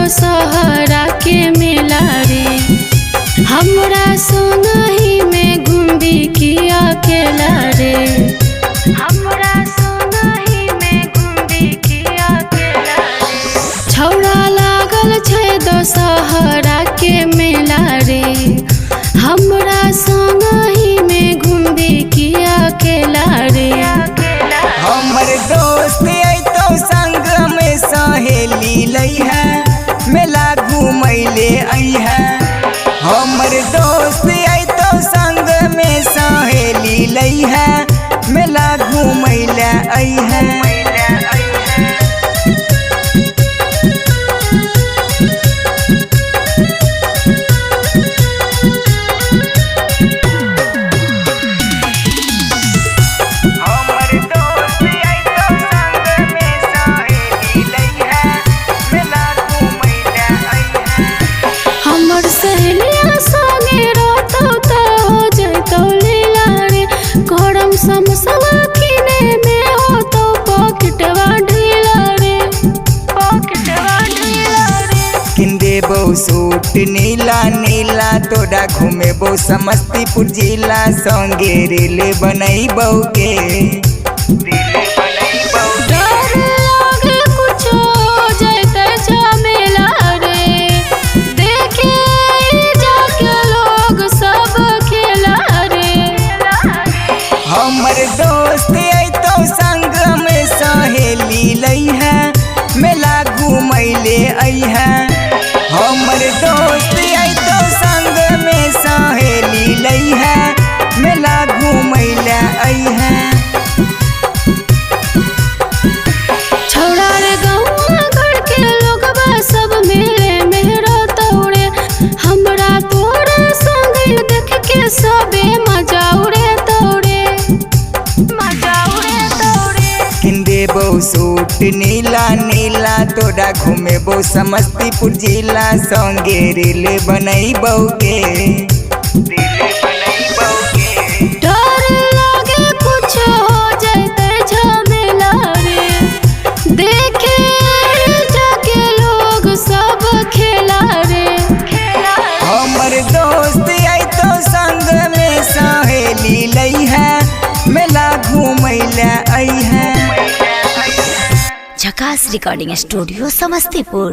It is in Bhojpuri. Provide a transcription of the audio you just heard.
दशहरा के मेला रे। हमरा संगही में घूमबी की अकेला रे। हमरा संगही में घूमबी की अकेला रे। छौड़ा लागल छै दशहरा के मेला रे। हमरा संगही में घूमबी की अकेला रे। हमर दोस्त तो संग में सहेली लइहा मेला घूमैले अइहा। हमर दोस्त तो संग में सहेली लइहा मेला घूमैले अइहा। सहेलिया संगे रहतौ त हो जैतौ लीला रे। गरम समोसा किने में होतौ पॉकेटवा ढीला रे। पॉकेटवा ढीला रे। किन देबौ सूट नीला नीला तोरा घूमेबौ समस्तीपुर जिला। संगे रेल बनैबौ के डर लागे कुछो हो जैतै झमेला रे। देखे जाके लोग सब खेला रे। हमर दोस्त तो संग में सहेली लइहा मेला घूमैले अइहा। हमर दोस्त तो संग में सहेली लइहा मेला घूमैले अइहा। छौड़ा रे गौआ घर के लोगबा सब मेले में रहतौ रे। हमरा तोरा संगे देख के सबे मजा उड़ेतौ रे। मजा उड़ेतौ रे। किन देबौ सूट नीला नीला तोरा घूमेबौ समस्तीपुर जिला। संगे रेल बनैबौ के डर लागे कुछ हो जैतै झमेला रे। देखे जाके लोग सब खेला रे। हमर दोस्त तो संग में सहेली लइहा मेला घूमैले अइहा। झकास रिकॉर्डिंग स्टूडियो समस्तीपुर।